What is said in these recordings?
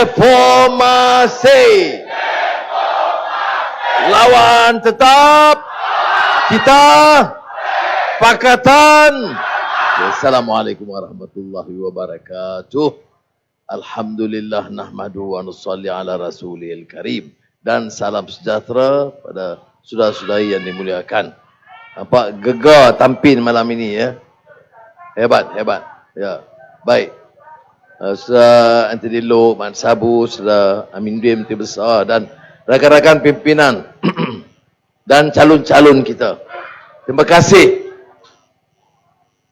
Reformasi. Lawan tetap kita Pakatan. Assalamualaikum warahmatullahi wabarakatuh. Alhamdulillah nahmadu wa nusalli ala rasulil karim. Dan salam sejahtera pada saudara-saudari yang dimuliakan. Nampak gegar tampil malam ini ya. Hebat. Ya, baik. Saudara Anthony Loh, Man Sabu, saudara Amin Dim Menteri Besar dan rakan-rakan pimpinan dan calon-calon kita. Terima kasih.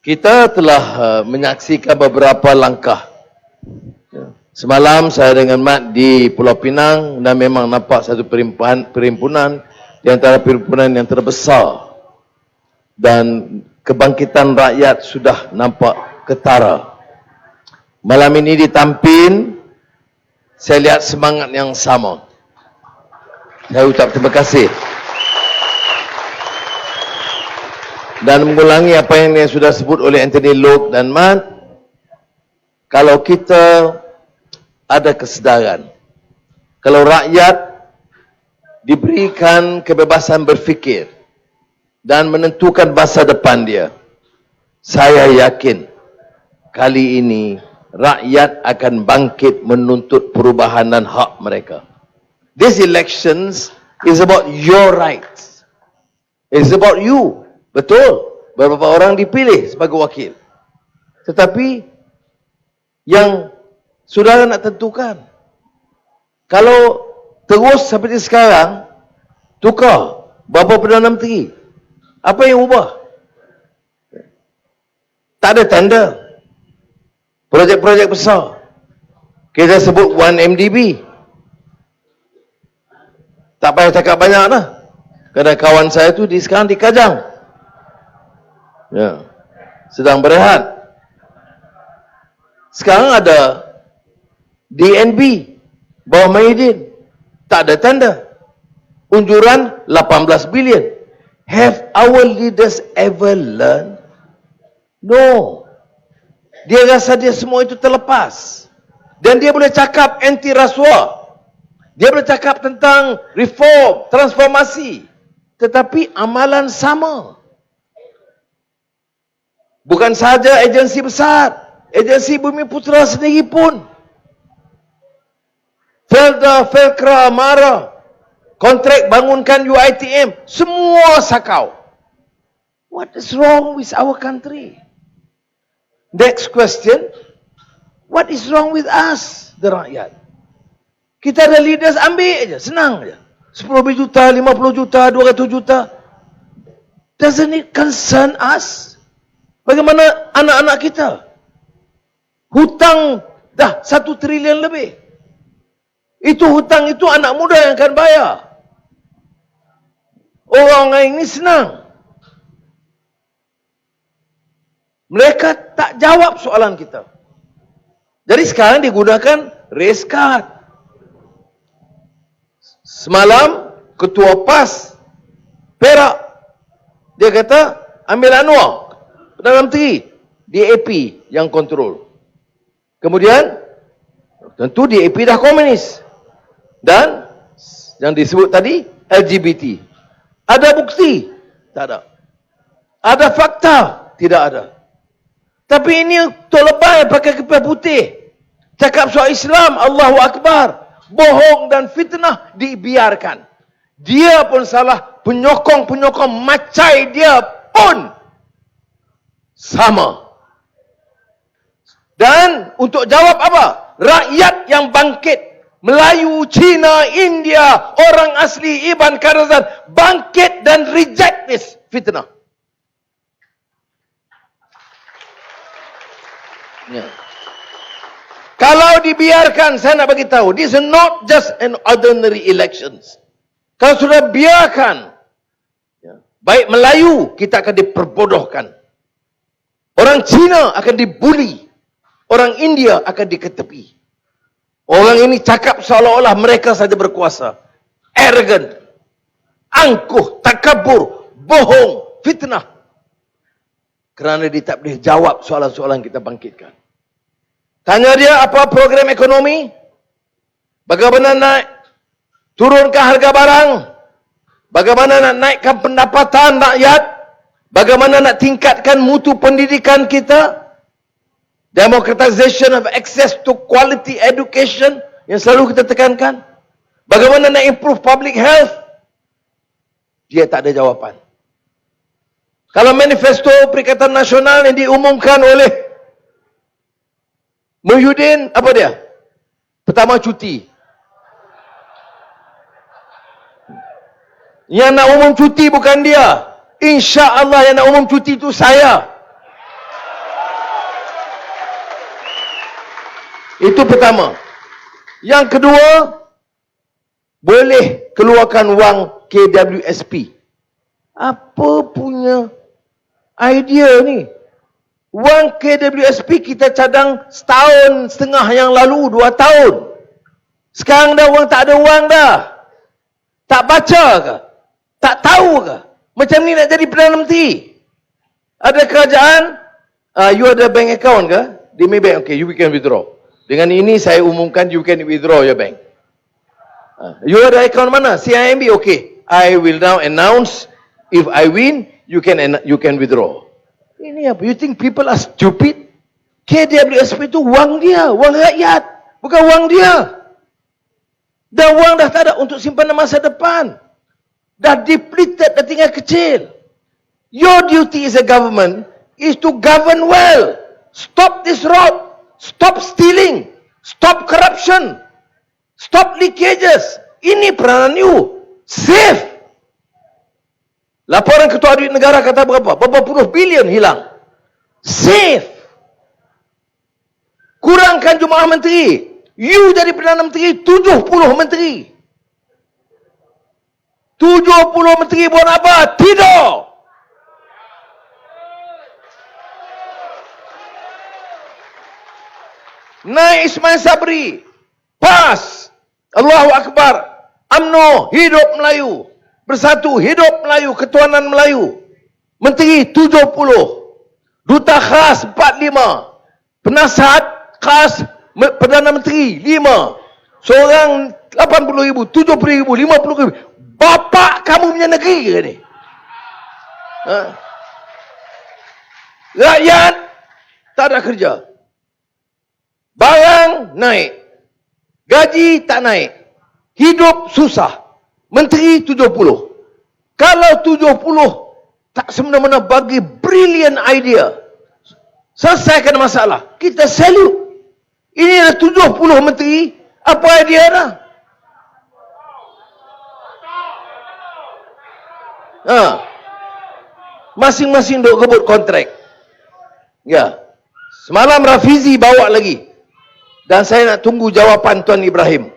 Kita telah menyaksikan beberapa langkah. Semalam saya dengan Mat di Pulau Pinang dan memang nampak satu perhimpunan di antara perhimpunan yang terbesar. Dan kebangkitan rakyat sudah nampak ketara. Malam ini di Tampin, saya lihat semangat yang sama. Saya ucap terima kasih. Dan mengulangi apa yang sudah sebut oleh Anthony Loh dan Mat, kalau kita ada kesedaran, kalau rakyat diberikan kebebasan berfikir dan menentukan masa depan dia, saya yakin kali ini rakyat akan bangkit menuntut perubahan dan hak mereka. These elections is about your rights. It's about you. Betul, beberapa orang dipilih sebagai wakil. Tetapi yang saudara nak tentukan, kalau terus seperti sekarang, tukar berapa Perdana Menteri, apa yang ubah? Tak ada tender. Projek-projek besar, kita sebut 1MDB. Tak payah cakap banyak dah. Kerana kawan saya tu sekarang di Kajang. Ya, sedang berehat. Sekarang ada DNB bawah Mahidin, tak ada tanda. Unjuran 18 bilion. Have our leaders ever learned? No. Dia rasa dia semua itu terlepas. Dan dia boleh cakap anti rasuah. Dia boleh cakap tentang reform, transformasi. Tetapi amalan sama. Bukan sahaja agensi besar, agensi Bumi Putera sendiri pun. Felda, Felkra, Mara, kontrak bangunkan UiTM, semua sakau. What is wrong with our country? Next question, what is wrong with us, the rakyat? Kita ada leaders, ambil aja, senang aja. 10 juta, 50 juta, 200 juta. Doesn't it concern us? Bagaimana anak-anak kita? Hutang dah 1 trilion lebih. Itu hutang itu anak muda yang akan bayar. Orang ini senang. Mereka tak jawab soalan kita. Jadi sekarang digunakan race card. Semalam Ketua PAS Perak, dia kata ambil Anwar Perdana Menteri, DAP yang kontrol. Kemudian tentu DAP dah komunis. Dan yang disebut tadi LGBT. Ada bukti? Tak ada. Ada fakta? Tidak ada. Tapi ini Tok Lebay pakai kipas putih. Cakap soal Islam, Allahu Akbar. Bohong dan fitnah dibiarkan. Dia pun salah, penyokong-penyokong macai dia pun sama. Dan untuk jawab apa? Rakyat yang bangkit. Melayu, Cina, India, orang asli Iban Karazan bangkit dan reject this fitnah. Ya. Kalau dibiarkan, saya nak bagi tahu, this is not just an ordinary elections. Kalau sudah biarkan, ya, baik Melayu kita akan diperbodohkan. Orang Cina akan dibuli. Orang India akan diketepi. Orang ini cakap seolah-olah mereka saja berkuasa. Arrogant, angkuh, takabur, bohong, fitnah. Kerana dia tak boleh jawab soalan-soalan kita bangkitkan. Tanya dia apa program ekonomi? Bagaimana nak turunkan harga barang? Bagaimana nak naikkan pendapatan rakyat? Bagaimana nak tingkatkan mutu pendidikan kita? Democratization of access to quality education yang selalu kita tekankan. Bagaimana nak improve public health? Dia tak ada jawapan. Kalau manifesto Perikatan Nasional yang diumumkan oleh Muhyiddin, apa dia? Pertama, cuti. Yang nak umum cuti bukan dia. Insya Allah yang nak umum cuti itu saya. Itu pertama. Yang kedua, boleh keluarkan wang KWSP. Apa punya idea ni? Wang KWSP kita cadang setahun setengah yang lalu, 2 tahun. Sekarang dah wang tak ada wang dah. Tak baca ke? Tak tahu ke? Macam ni nak jadi Perdana Menteri? Ada kerajaan, you ada bank account ke? Di Maybank, okay, you can withdraw. Dengan ini saya umumkan you can withdraw your bank. You ada account mana? CIMB, okay. I will now announce if I win, you can withdraw. Ini apa? You think people are stupid? KWSP itu wang dia, wang rakyat, bukan wang dia. Dan wang dah tak ada untuk simpanan masa depan. Dah depleted, dah tinggal kecil. Your duty as a government is to govern well. Stop this rot. Stop stealing. Stop corruption. Stop leakages. Ini peranan you. Save. Laporan Ketua Duit Negara kata berapa? Berapa puluh bilion hilang. Save. Kurangkan jumlah menteri. You jadi Perdana Menteri, 70 menteri. 70 menteri buat apa? Tidur. Naik Ismail Sabri. Pas. Allahu Akbar. UMNO, hidup Melayu. Bersatu, hidup Melayu, ketuanan Melayu. Menteri 70. Duta khas 45. Penasihat khas Perdana Menteri 5. Seorang 80,000, 70,000, 50,000. Bapak kamu punya negeri ke ni? Rakyat tak ada kerja. Barang naik. Gaji tak naik. Hidup susah. Menteri 70. Kalau 70 tak semena-mena bagi brilliant idea, selesaikan masalah, kita salute. Ini ada 70 menteri, apa idea dah? Masing-masing duk rebut kontrak. Ya. Semalam Rafizi bawa lagi. Dan saya nak tunggu jawapan Tuan Ibrahim.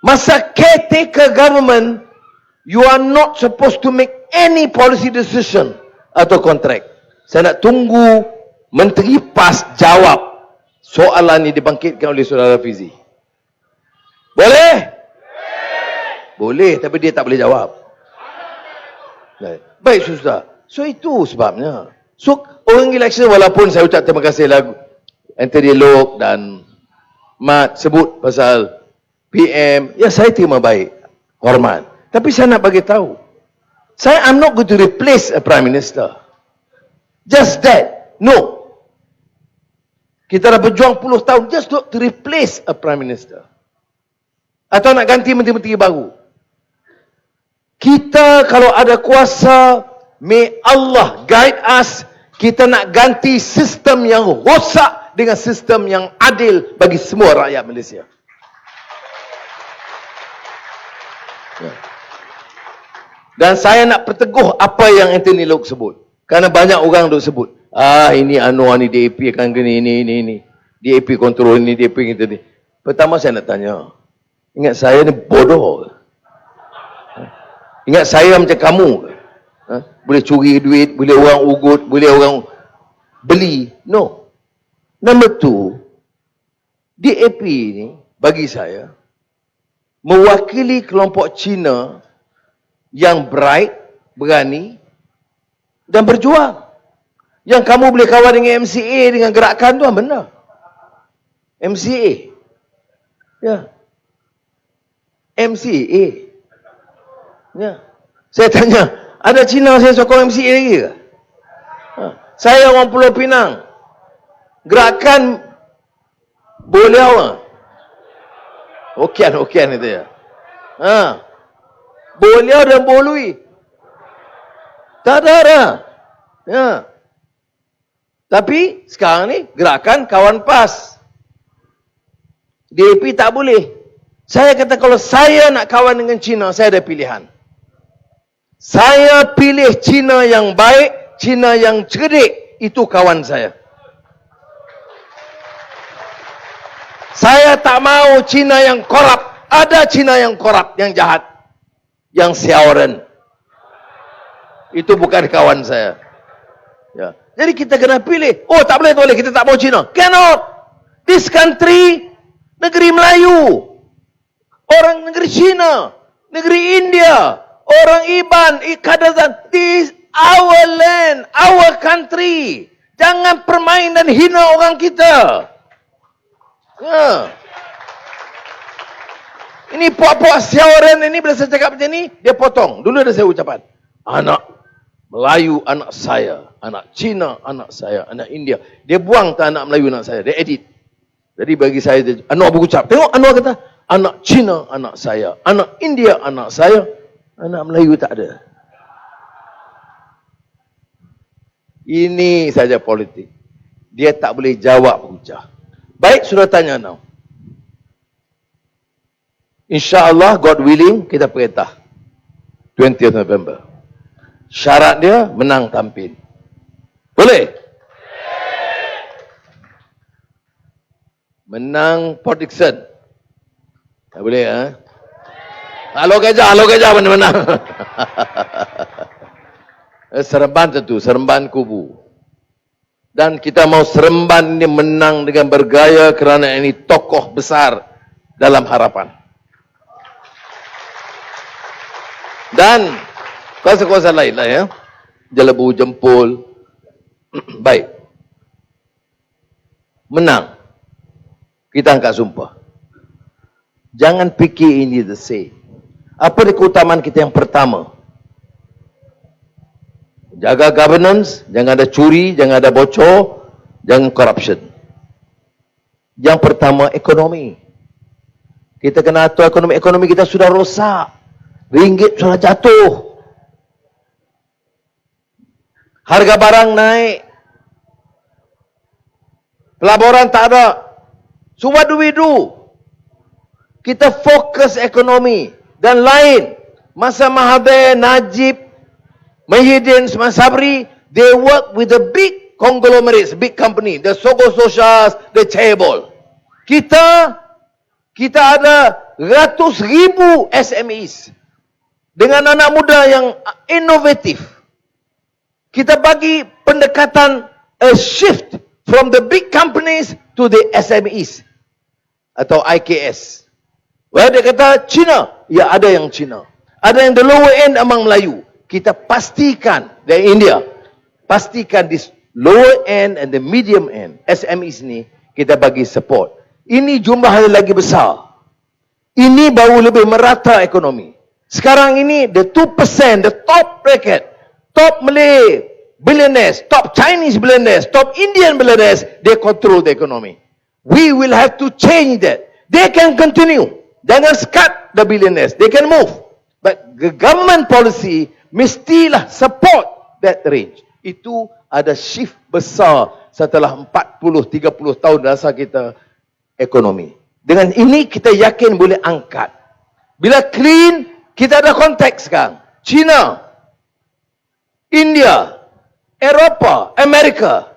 Masa caretaker government, you are not supposed to make any policy decision atau kontrak. Saya nak tunggu Menteri PAS jawab soalan ini dibangkitkan oleh Saudara Rafizi. Boleh? Boleh, tapi dia tak boleh jawab. Baik, Saudara. So itu sebabnya. So orang election, walaupun saya ucap terima kasih lagu Anthony Lok dan Mat sebut pasal PM, ya saya terima baik, hormat. Tapi saya nak bagi tahu, I'm not going to replace a Prime Minister. Just that. No. Kita dah berjuang puluh tahun just to replace a Prime Minister. Atau nak ganti menteri-menteri baru. Kita kalau ada kuasa, may Allah guide us. Kita nak ganti sistem yang rosak dengan sistem yang adil bagi semua rakyat Malaysia. Dan saya nak perteguh apa yang Anthony Lok sebut. Kerana banyak orang duk sebut, ini Anwar ni DAP akan gini, ini. DAP kontrol ini, DAP gitu ni. Pertama saya nak tanya, ingat saya ni bodoh ke? Ingat saya macam kamu ke? Boleh curi duit, boleh orang ugut, boleh orang beli. No. Nombor 2, DAP ni bagi saya mewakili kelompok Cina yang bright, berani dan berjuang. Yang kamu boleh kawan dengan MCA, dengan gerakan tu benar. MCA. Ya. MCA. Ya. Saya tanya, ada Cina saya sokong MCA lagi ke? Saya orang Pulau Pinang. Gerakan Boliau. Okian itu ya. Boliau dan Bolui. Tak ada. Ya. Tapi sekarang ni gerakan kawan PAS. DAP tak boleh. Saya kata kalau saya nak kawan dengan Cina, saya ada pilihan. Saya pilih Cina yang baik, Cina yang cerdik, itu kawan saya. Saya tak mau Cina yang korup. Ada Cina yang korup, yang jahat, yang siauran. Itu bukan kawan saya. Ya. Jadi kita kena pilih. Oh, tak boleh, kita tak mau Cina. Cannot. This country, negeri Melayu. Orang negeri Cina, negeri India, orang Iban, Kadazan. This our land, our country. Jangan permain dan hina orang kita. Ya. Ini puak-puak siauran ini, bila saya cakap macam ni, dia potong. Dulu ada saya ucapan. Anak Melayu anak saya, anak Cina anak saya, anak India. Dia buang tak anak Melayu anak saya, dia edit. Jadi bagi saya, Anwar berucap. Tengok Anwar kata, anak Cina anak saya, anak India anak saya, anak Melayu tak ada. Ini saja politik. Dia tak boleh jawab hujah. Baik, sudah tanya now. InsyaAllah, God willing, kita perintah 20th November. Syarat dia menang tampil. Boleh? Menang Port Dickson. Tak boleh, ha? Halo gajah menang. Seremban tentu, Seremban kubu. Dan kita mau Seremban ini menang dengan bergaya kerana ini tokoh besar dalam harapan. Dan kuasa-kuasa lain lah ya. Jelebu jempol. Baik. Menang. Kita angkat sumpah. Jangan fikir ini the same. Apa keutamaan kita yang pertama? Jaga governance. Jangan ada curi. Jangan ada bocor. Jangan corruption. Yang pertama, ekonomi. Kita kena atur ekonomi. Ekonomi kita sudah rosak. Ringgit sudah jatuh. Harga barang naik. Pelaburan tak ada. So what do we do? Kita fokus ekonomi. Dan lain. Masa Mahathir, Najib, Muhyiddin, Usman Sabri, they work with the big conglomerates, big company. The Sogo Socials, the Chaebol. Kita ada ratus ribu SMEs. Dengan anak muda yang inovatif. Kita bagi pendekatan a shift from the big companies to the SMEs atau IKS. Wah, dia kata Cina, ya ada yang Cina. Ada yang the lower end among Melayu. Kita pastikan dari India, pastikan this lower end and the medium end SMEs ni kita bagi support. Ini jumlah lagi besar. Ini baru lebih merata ekonomi. Sekarang ini the 2%, the top bracket, top Malay billionaires, top Chinese billionaires, top Indian billionaires, they control the economy. We will have to change that. They can continue. Jangan cut the billionaires. They can move. But the government policy mestilah support that range. Itu ada shift besar setelah 40-30 tahun dasar kita ekonomi. Dengan ini kita yakin boleh angkat. Bila clean, kita ada konteks sekarang. China, India, Eropah, Amerika.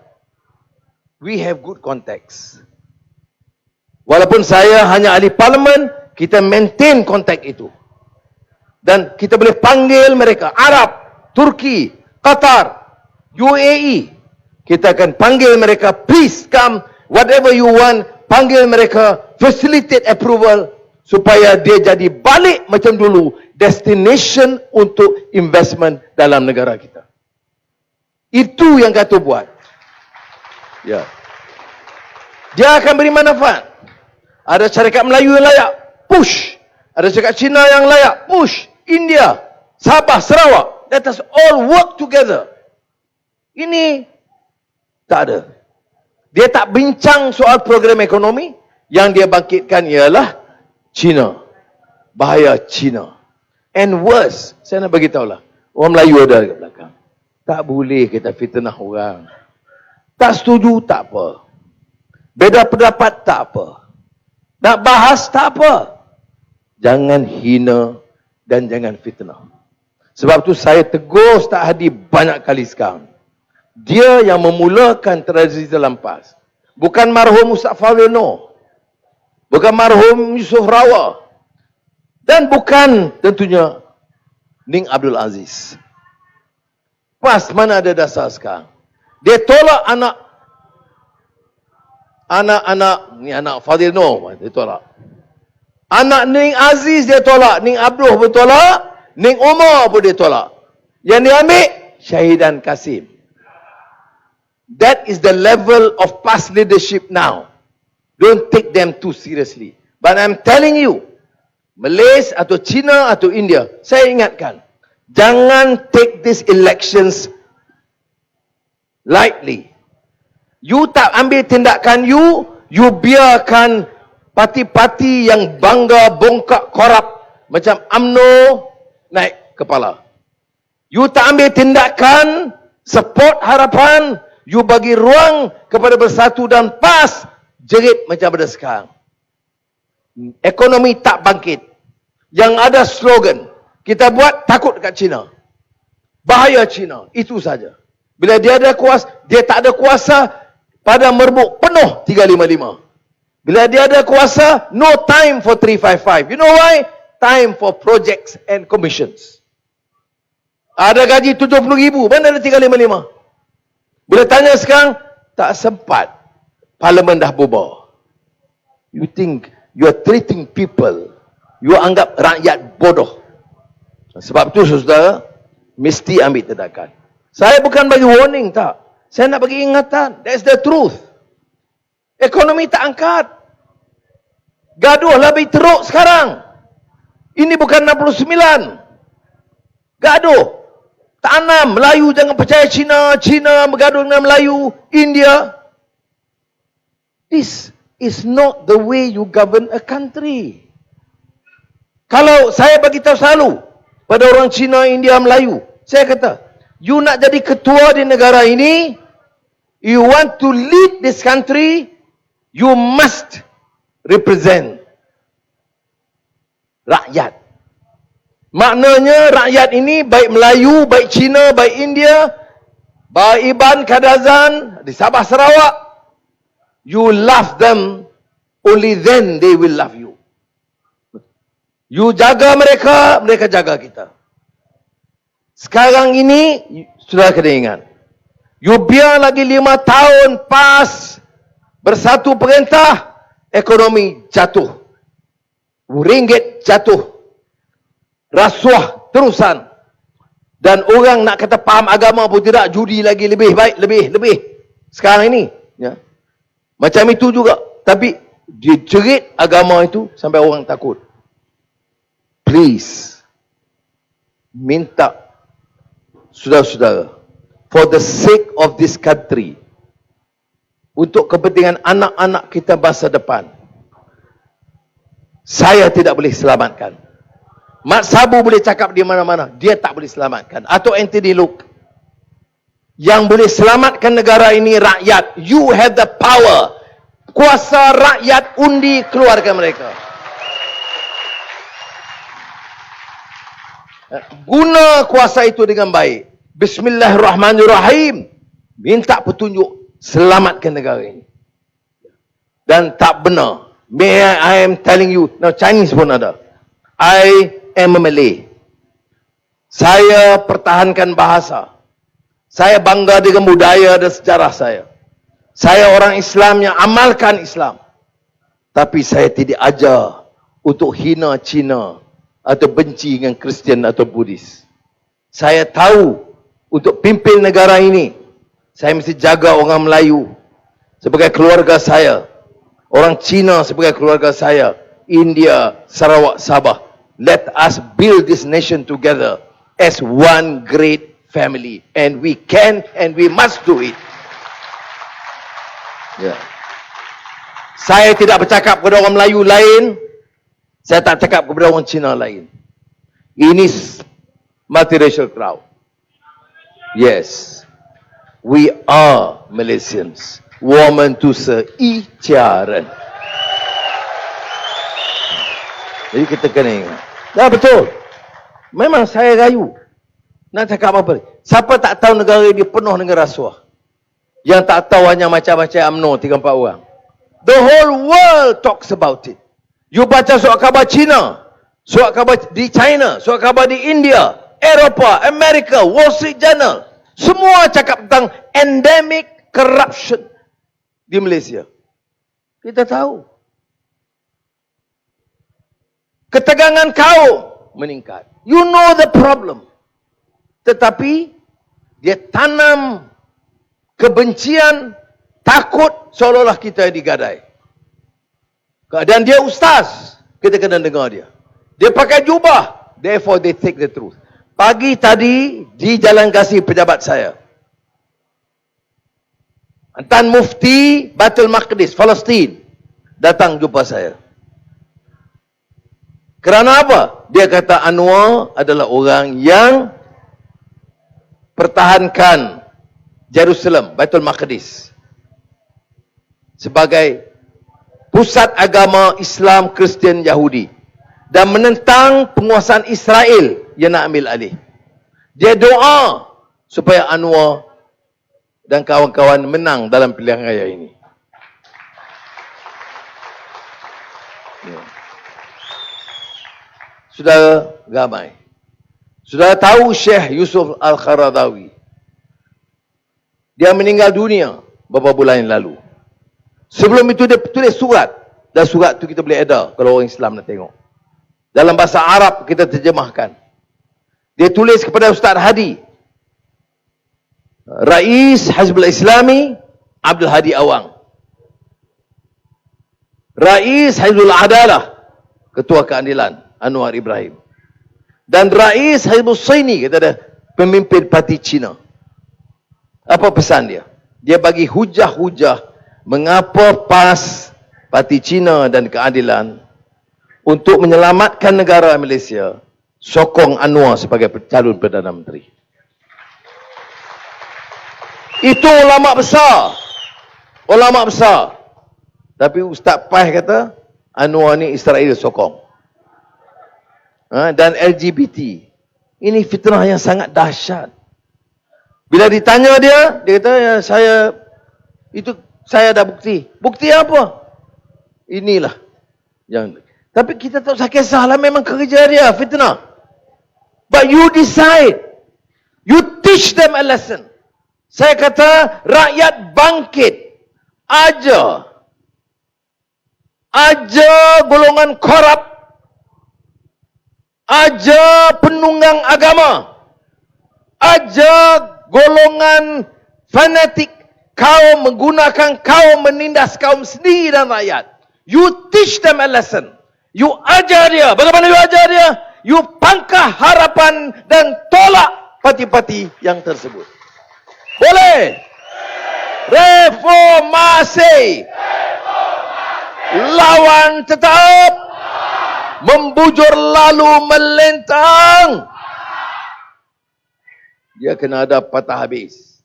We have good context. Walaupun saya hanya ahli parlimen, kita maintain kontak itu. Dan kita boleh panggil mereka. Arab, Turki, Qatar, UAE. Kita akan panggil mereka. Please come, whatever you want. Panggil mereka, facilitate approval. Supaya dia jadi balik macam dulu. Destination untuk investment dalam negara kita. Itu yang kata buat. Ya. Dia akan beri manfaat. Ada syarikat Melayu yang layak. Push. Ada cakap Cina yang layak. Push. India. Sabah, Sarawak. Let us all work together. Ini tak ada. Dia tak bincang soal program ekonomi. Yang dia bangkitkan ialah Cina. Bahaya Cina. And worse, saya nak bagi tahulah. Orang Melayu ada kat belakang. Tak boleh kita fitnah orang. Tak setuju, tak apa. Beza pendapat, tak apa. Nak bahas, tak apa. Jangan hina dan jangan fitnah. Sebab tu saya tegur Ustaz Hadi banyak kali sekarang. Dia yang memulakan tradisi dalam PAS. Bukan marhum Ustaz Fadhil Noor. Bukan marhum Yusof Rawa. Dan bukan tentunya Ning Abdul Aziz. PAS mana ada dasar sekarang. Dia tolak anak-anak, ni anak Fadhil Noor, dia tolak. Anak Ning Aziz dia tolak, Ning Abdul pun tolak, Ning Umar pun dia tolak. Yang dia ambil, Syahidan Kasim. That is the level of PAS leadership now. Don't take them too seriously. But I'm telling you, Malaysia atau China atau India, saya ingatkan, jangan take these elections lightly. You tak ambil tindakan you biarkan parti-parti yang bangga bongkak korup macam UMNO naik kepala. You tak ambil tindakan support Harapan, you bagi ruang kepada Bersatu dan PAS jerit macam pada sekarang. Ekonomi tak bangkit. Yang ada slogan, kita buat takut dekat China. Bahaya China, itu saja. Bila dia ada kuasa, dia tak ada kuasa pada merebut penuh 355. Bila dia ada kuasa, no time for 355. You know why? Time for projects and commissions. Ada gaji 70,000, mana ada 355? Bila tanya sekarang, tak sempat. Parlimen dah bubar. You think you are treating people, you anggap rakyat bodoh. Sebab tu saudara, mesti ambil tindakan. Saya bukan bagi warning, tak. Saya nak bagi ingatan. That's the truth. Ekonomi tak angkat. Gaduh lebih teruk sekarang. Ini bukan 69. Gaduh. Tanam. Melayu jangan percaya Cina. Cina bergaduh dengan Melayu. India. This is not the way you govern a country. Kalau saya bagi tahu selalu pada orang Cina, India, Melayu, saya kata, you nak jadi ketua di negara ini, you want to lead this country, you must represent rakyat. Maknanya rakyat ini baik Melayu, baik Cina, baik India, baik Iban, Kadazan, di Sabah, Sarawak, you love them, only then they will love you. You jaga mereka, mereka jaga kita. Sekarang ini, sudah kena ingat. You biar lagi 5 tahun PAS Bersatu perintah, ekonomi jatuh. Ringgit jatuh. Rasuah terusan. Dan orang nak kata faham agama pun tidak, judi lagi lebih baik, lebih. Sekarang ini. Ya. Macam itu juga. Tapi, dijerit agama itu sampai orang takut. Please, minta saudara-saudara, for the sake of this country, untuk kepentingan anak-anak kita masa depan, saya tidak boleh selamatkan. Mat Sabu boleh cakap di mana-mana, dia tak boleh selamatkan. Atau Anthony Luke. Yang boleh selamatkan negara ini rakyat. You have the power. Kuasa rakyat, undi keluarga mereka. Guna kuasa itu dengan baik. Bismillahirrahmanirrahim. Minta petunjuk, selamatkan negara ini. Dan tak benar. I am telling you, now Chinese pun ada. I am a Malay. Saya pertahankan bahasa. Saya bangga dengan budaya dan sejarah saya. Saya orang Islam yang amalkan Islam. Tapi saya tidak ajar untuk hina Cina atau benci dengan Kristian atau Buddhis. Saya tahu untuk pimpin negara ini, saya mesti jaga orang Melayu sebagai keluarga saya, orang Cina sebagai keluarga saya, India, Sarawak, Sabah. Let us build this nation together as one great family. And we can and we must do it. Ya. Saya tidak bercakap kepada orang Melayu lain. Saya tak cakap kepada orang Cina lain. Ini multiracial crowd. Yes. We are Malaysians. 我们都是一家人. Jadi kita kena ingat. Dah betul. Memang saya rayu. Nak cakap apa? Siapa tak tahu negara ini penuh dengan rasuah? Yang tak tahu hanya macam-macam UMNO 3-4 orang. The whole world talks about it. You baca surat khabar China, surat khabar di China, surat khabar di India, Eropah, Amerika, Wall Street Journal. Semua cakap tentang endemic corruption di Malaysia. Kita tahu. Ketegangan kaum meningkat. You know the problem. Tetapi dia tanam kebencian, takut seolah-olah kita digadai. Dan dia ustaz, kita kena dengar dia. Dia pakai jubah, therefore they take the truth. Pagi tadi di Jalan Kasih pejabat saya, Tan Mufti Baitul Maqdis, Palestin, datang jumpa saya. Kerana apa? Dia kata Anwar adalah orang yang pertahankan Jerusalem, Baitul Maqdis sebagai pusat agama Islam, Kristian, Yahudi dan menentang penguasaan Israel yang nak ambil alih. Dia doa supaya Anwar dan kawan-kawan menang dalam pilihan raya ini. Saudara ramai. Saudara tahu Syekh Yusuf Al-Qaradawi. Dia meninggal dunia beberapa bulan yang lalu. Sebelum itu dia tulis surat. Dan surat itu kita boleh edar kalau orang Islam nak tengok. Dalam bahasa Arab kita terjemahkan. Dia tulis kepada Ustaz Hadi, Rais Hizbul Islami Abdul Hadi Awang, Rais Hizbul Adalah Ketua Keadilan Anwar Ibrahim, dan Rais Hizbul Saini, kita ada pemimpin parti Cina. Apa pesan dia? Dia bagi hujah-hujah mengapa PAS, Parti Cina dan Keadilan, untuk menyelamatkan negara Malaysia, sokong Anwar sebagai calon Perdana Menteri. Itu ulama besar. Ulama besar. Tapi Ustaz Pais kata, Anwar ni Israel sokong. Dan LGBT. Ini fitnah yang sangat dahsyat. Bila ditanya dia kata, ya, saya ada bukti. Bukti apa? Inilah. Tapi kita tak usah kisahlah, memang kerja dia, fitnah. But you decide. You teach them a lesson. Saya kata, rakyat bangkit. Aja golongan korup. Aja penunggang agama. Aja golongan fanatik. Kaum menggunakan kaum menindas kaum sendiri dan rakyat. You teach them a lesson. You ajar dia. Bagaimana you ajar dia? You pangkah harapan dan tolak parti-parti yang tersebut. Boleh? Reformasi. Lawan tetap. Membujur lalu melintang. Dia kena ada patah habis.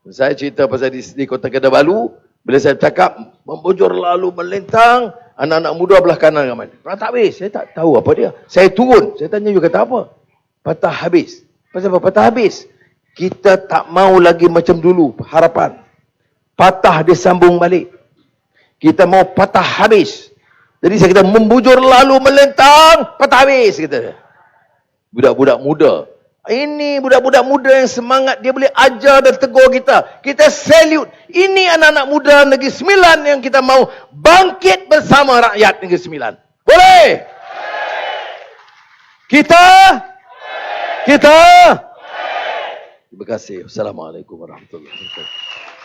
Saya cerita pasal di Kota Kinabalu, bila saya cakap membujur lalu melintang, anak-anak muda belah kanan ramai. Patah habis. Saya tak tahu apa dia. Saya turun. Saya tanya, you kata apa? Patah habis. Pasal apa patah habis? Kita tak mau lagi macam dulu. Harapan. Patah dia sambung balik. Kita mau patah habis. Jadi saya kata membujur lalu melintang, patah habis, kata dia. Budak-budak muda. Ini budak-budak muda yang semangat, dia boleh ajar dan tegur kita. Kita salute. Ini anak-anak muda Negeri Sembilan yang kita mau bangkit bersama rakyat Negeri Sembilan. Boleh? Kita? Terima kasih. Assalamualaikum warahmatullahi wabarakatuh.